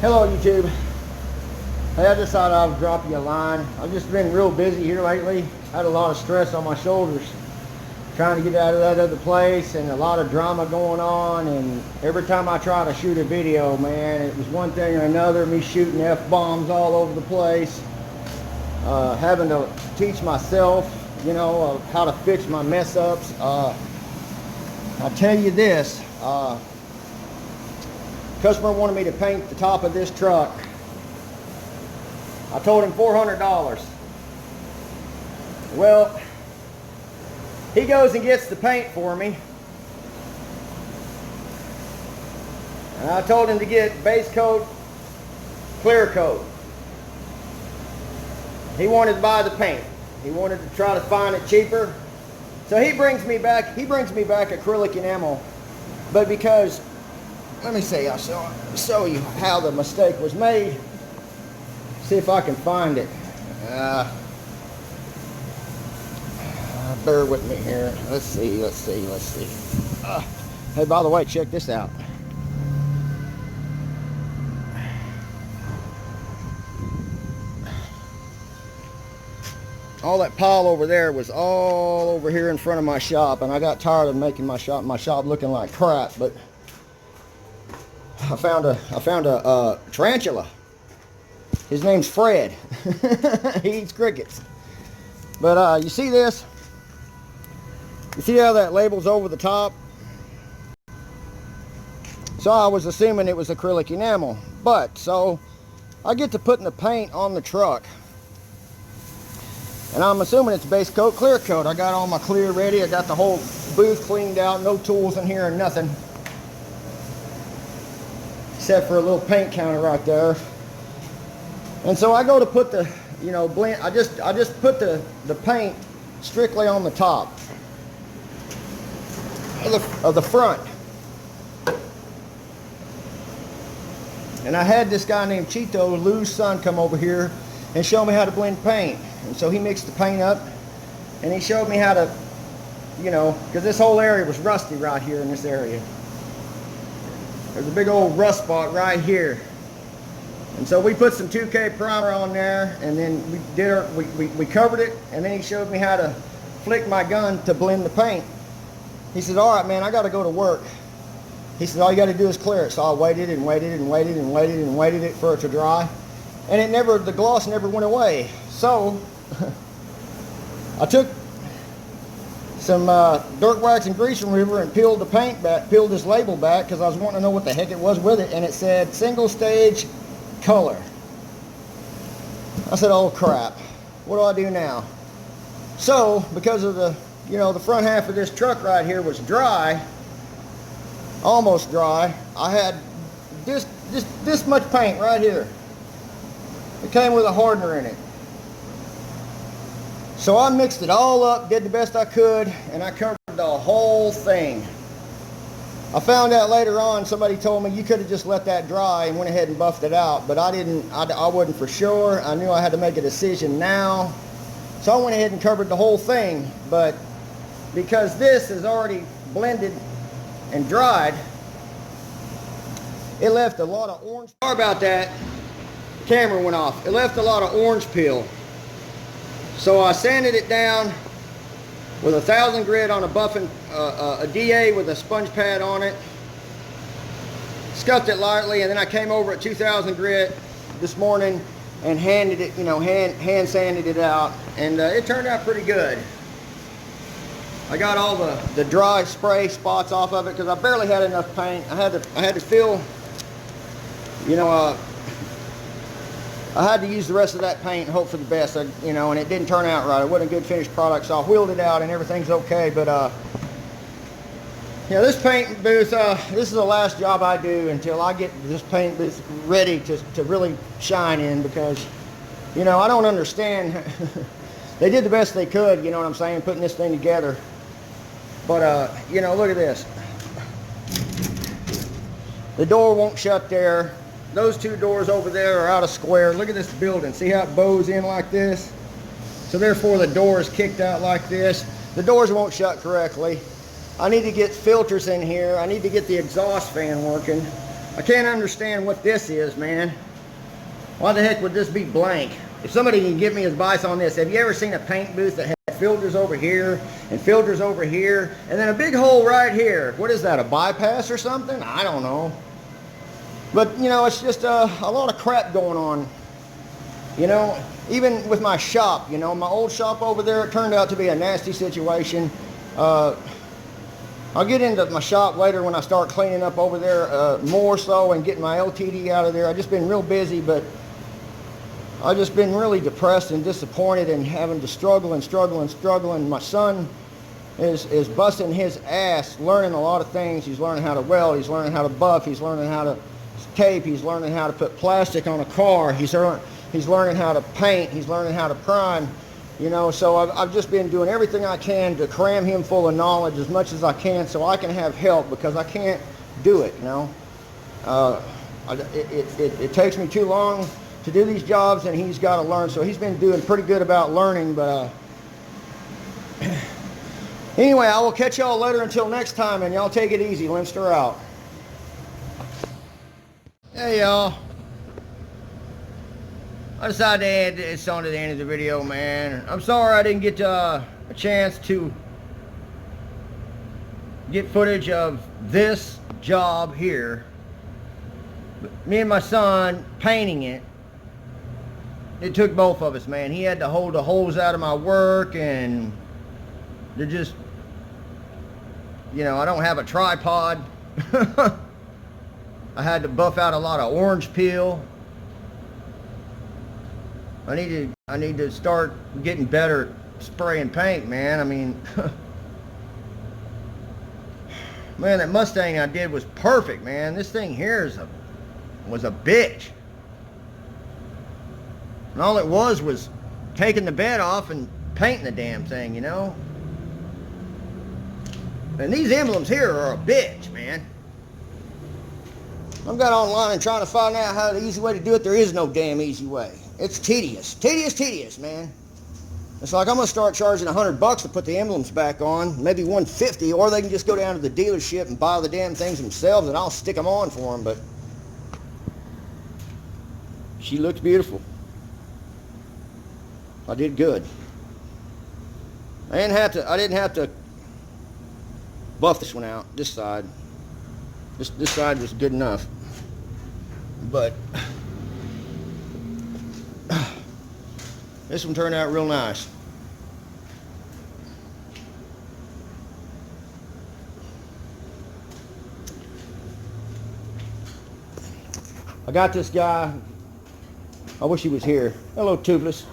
Hello YouTube. Hey, I just thought I'd drop you a line. I've just been real busy here lately. Had a lot of stress on my shoulders trying to get out of that other place, and a lot of drama going on, and every time I try to shoot a video, man, it was one thing or another, me shooting F-bombs all over the place, having to teach myself, how to fix my mess ups. I tell you this, customer wanted me to paint the top of this truck. I told him $400. Well, he goes and gets the paint for me. And I told him to get base coat, clear coat. He wanted to buy the paint. He wanted to try to find it cheaper. So he brings me back acrylic enamel. But because, let me see, I'll show you how the mistake was made. See if I can find it. Bear with me here. Let's see. Hey, by the way, check this out. All that pile over there was all over here in front of my shop, and I got tired of making my shop looking like crap. But I found a tarantula. His name's Fred. He eats crickets. But you see this? You see how that label's over the top? So I was assuming it was acrylic enamel. But, so I get to putting the paint on the truck. And I'm assuming it's base coat, clear coat. I got all my clear ready. I got the whole booth cleaned out. No tools in here and nothing. Except for a little paint counter right there. And so I go to put the, blend. I just put the paint strictly on the top of the front. And I had this guy named Chito, Lou's son, come over here and show me how to blend paint. And so he mixed the paint up, and he showed me how to, because this whole area was rusty right here in this area. There's a big old rust spot right here. And so we put some 2K primer on there, and then we covered it, and then he showed me how to flick my gun to blend the paint. He said, all right, man, I got to go to work. He said, all you got to do is clear it. So I waited and waited and waited and waited and waited it for it to dry. And the gloss never went away. So I took some dirt wax and grease remover and peeled the paint back, peeled this label back, because I was wanting to know what the heck it was with it, and it said single stage color. I said, oh crap, what do I do now? So because of the front half of this truck right here was dry, almost dry, I had this much paint right here. It came with a hardener in it. So I mixed it all up, did the best I could, and I covered the whole thing. I found out later on, somebody told me you could have just let that dry and went ahead and buffed it out, but I didn't. I wasn't for sure. I knew I had to make a decision now. So I went ahead and covered the whole thing, but because this is already blended and dried, it left a lot of orange. Sorry about that. The camera went off. It left a lot of orange peel. So I sanded it down with 1,000 grit on a DA with a sponge pad on it. Scuffed it lightly, and then I came over at 2,000 grit this morning and handed it, hand sanded it out, and it turned out pretty good. I got all the dry spray spots off of it because I barely had enough paint. I had to fill, I had to use the rest of that paint and hope for the best, and it didn't turn out right. It wasn't a good finished product, so I wheeled it out and everything's okay. But this paint booth, this is the last job I do until I get this paint booth ready to really shine in, because I don't understand. They did the best they could, you know what I'm saying, putting this thing together. But look at this. The door won't shut there. Those two doors over there are out of square. Look at this building. See how it bows in like this? So therefore the door is kicked out like this. The doors won't shut correctly. I need to get filters in here. I need to get the exhaust fan working. I can't understand what this is, man. Why the heck would this be blank? If somebody can give me advice on this, have you ever seen a paint booth that had filters over here and filters over here and then a big hole right here? What is that, a bypass or something? I don't know. But, you know, it's just a lot of crap going on. You know, even with my shop, you know, my old shop over there, it turned out to be a nasty situation. I'll get into my shop later when I start cleaning up over there more so and getting my LTD out of there. I've just been real busy, but I've just been really depressed and disappointed and having to struggle and struggle and struggle. And my son is busting his ass learning a lot of things. He's learning how to weld. He's learning how to buff. He's learning how to tape. He's learning how to put plastic on a car. He's learning how to paint. He's learning how to prime. You know, so I've just been doing everything I can to cram him full of knowledge as much as I can so I can have help, because I can't do it, you know. It takes me too long to do these jobs, and he's got to learn. So he's been doing pretty good about learning, but anyway, I will catch y'all later. Until next time, and y'all take it easy. Limster out. Hey, y'all. I decided to add this on to the end of the video, man. I'm sorry I didn't get a chance to get footage of this job here. But me and my son painting it, it took both of us, man. He had to hold the holes out of my work, and they're just, you know, I don't have a tripod. I had to buff out a lot of orange peel. I need to start getting better at spraying paint, man. I mean, man, that Mustang I did was perfect, man. This thing here was a bitch. And all it was taking the bed off and painting the damn thing, you know? And these emblems here are a bitch, man. I've got online and trying to find out how the easy way to do it. There is no damn easy way. It's tedious. Tedious, man. It's like I'm going to start charging $100 to put the emblems back on, maybe $150, or they can just go down to the dealership and buy the damn things themselves, and I'll stick them on for them. But she looked beautiful. I did good. I didn't have to buff this one out, this side. This side was good enough. But this one turned out real nice. I got this guy. I wish he was here. Hello, Toothless.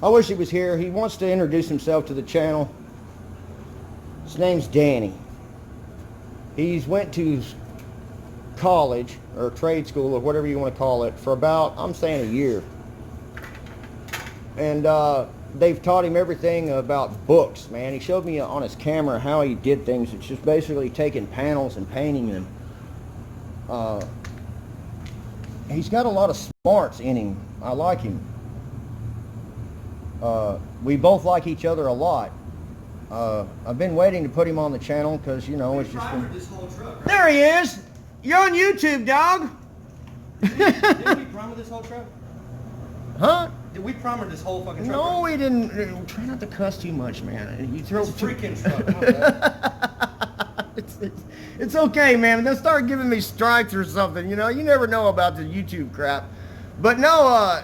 I wish he was here. He wants to introduce himself to the channel. His name's Danny. He's went to college or trade school or whatever you want to call it for about, I'm saying, a year. And they've taught him everything about books, man. He showed me on his camera how he did things. It's just basically taking panels and painting them. He's got a lot of smarts in him. I like him. We both like each other a lot. I've been waiting to put him on the channel because, you know, it's just been... this whole truck, right? There he is! You're on YouTube, dog! Didn't we primer this whole truck? Huh? Did we primer this whole fucking truck? No, we didn't. Try not to cuss too much, man. You throw it's freaking truck. My bad. It's okay, man. They'll start giving me strikes or something. You know, you never know about the YouTube crap. But no,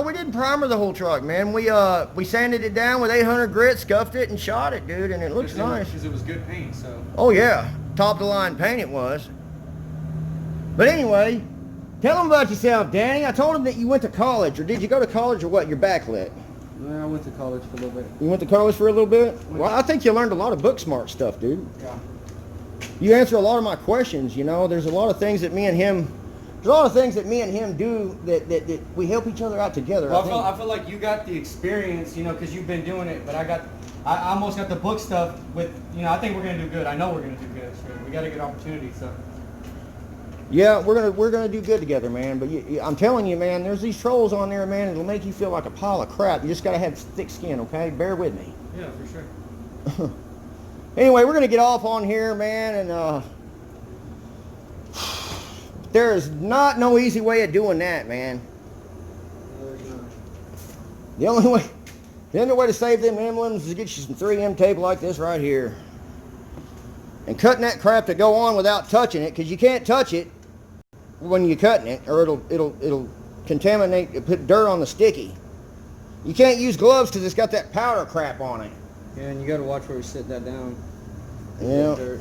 we didn't primer the whole truck, man. We sanded it down with 800 grit, scuffed it, and shot it, dude, and it looks nice. Because it was good paint, so. Oh yeah, top of the line paint it was. But anyway, tell him about yourself, Danny. I told him that you went to college, or did you go to college, or what? You're backlit. Yeah, I went to college for a little bit. You went to college for a little bit? Well, I think you learned a lot of book smart stuff, dude. Yeah. You answer a lot of my questions, you know. There's a lot of things that me and him do that we help each other out together. Well, I feel like you got the experience, you know, because you've been doing it, but I almost got the book stuff with, you know, I think we're going to do good. I know we're going to do good. So we got a good opportunity, so. Yeah, we're gonna do good together, man. But I'm telling you, man, there's these trolls on there, man. It'll make you feel like a pile of crap. You just gotta have thick skin, okay? Bear with me. Yeah, for sure. Anyway, we're gonna get off on here, man, and there is not no easy way of doing that, man. The only way to save them emblems is to get you some 3M tape like this right here. And cutting that crap to go on without touching it, because you can't touch it when you're cutting it, or it'll contaminate, put dirt on the sticky. You can't use gloves because it's got that powder crap on it. Yeah, and you got to watch where you sit that down. Yeah. Dirt.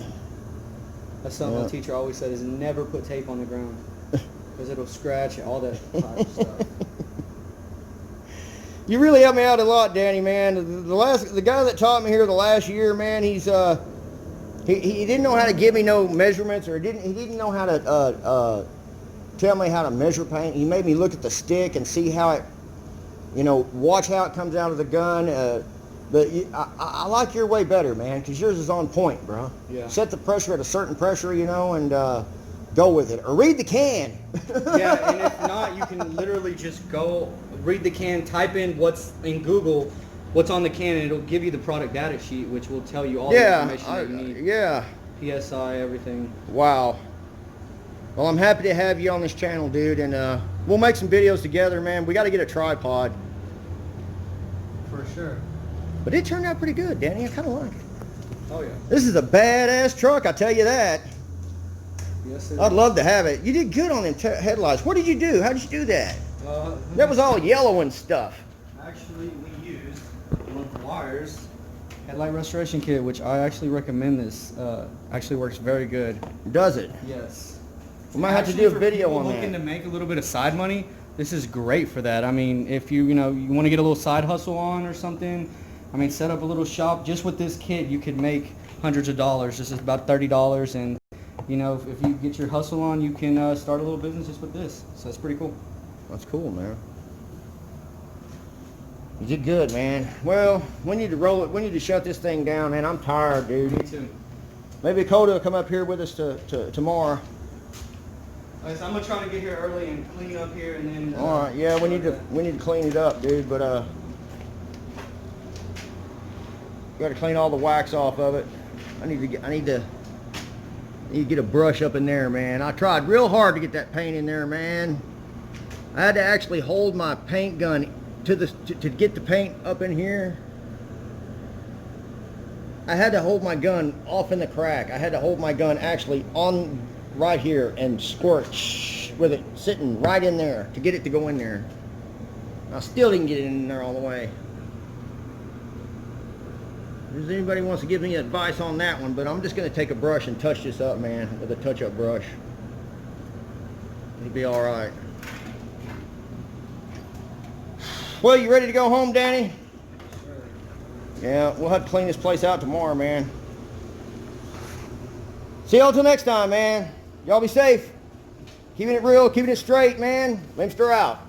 That's something my teacher always said, is never put tape on the ground. Because it'll scratch all that type of stuff. You really helped me out a lot, Danny, man. The guy that taught me here the last year, man, he didn't know how to give me no measurements, or he didn't know how to tell me how to measure paint. He made me look at the stick and see how it, watch how it comes out of the gun. But I like your way better, man, because yours is on point, bro. Yeah. Set the pressure at a certain pressure, and go with it. Or read the can. Yeah, and if not, you can literally just go read the can, type in what's in Google, what's on the can, and it'll give you the product data sheet, which will tell you all the information that you need. Yeah. PSI, everything. Wow. Well, I'm happy to have you on this channel, dude, and we'll make some videos together, man. We got to get a tripod. For sure. But it turned out pretty good, Danny. I kind of like it. Oh, yeah. This is a badass truck, I tell you that. Yes, it I'd is. love to have it. You did good on them headlights. What did you do? How did you do that? Uh, That was all yellow and stuff. Actually, we used one of the wires headlight restoration kit, which I actually recommend. This actually works very good. Does it? Yes. We might have to do a for video people on looking that. to make a little bit of side money, this is great for that. I mean, if you want to get a little side hustle on or something, I mean, set up a little shop. Just with this kit, you could make hundreds of dollars. This is about $30, and if you get your hustle on, you can start a little business just with this. So that's pretty cool. That's cool, man. You did good, man. Well, we need to roll it. We need to shut this thing down, man. I'm tired, dude. Me too. Maybe Coda will come up here with us to tomorrow. Like I said, I'm gonna try to get here early and clean up here, and then. All right, yeah, we need to clean it up, dude. But got to clean all the wax off of it. I need to get a brush up in there, man. I tried real hard to get that paint in there, man. I had to actually hold my paint gun to get the paint up in here. I had to hold my gun off in the crack. I had to hold my gun actually on right here and squirt with it sitting right in there to get it to go in there. I still didn't get it in there all the way. If anybody wants to give me advice on that one, but I'm just going to take a brush and touch this up, man, with a touch-up brush. It'll be all right. Well, you ready to go home, Danny? Yeah, we'll have to clean this place out tomorrow, man. See y'all till next time, man. Y'all be safe. Keeping it real, keeping it straight, man. Limster out.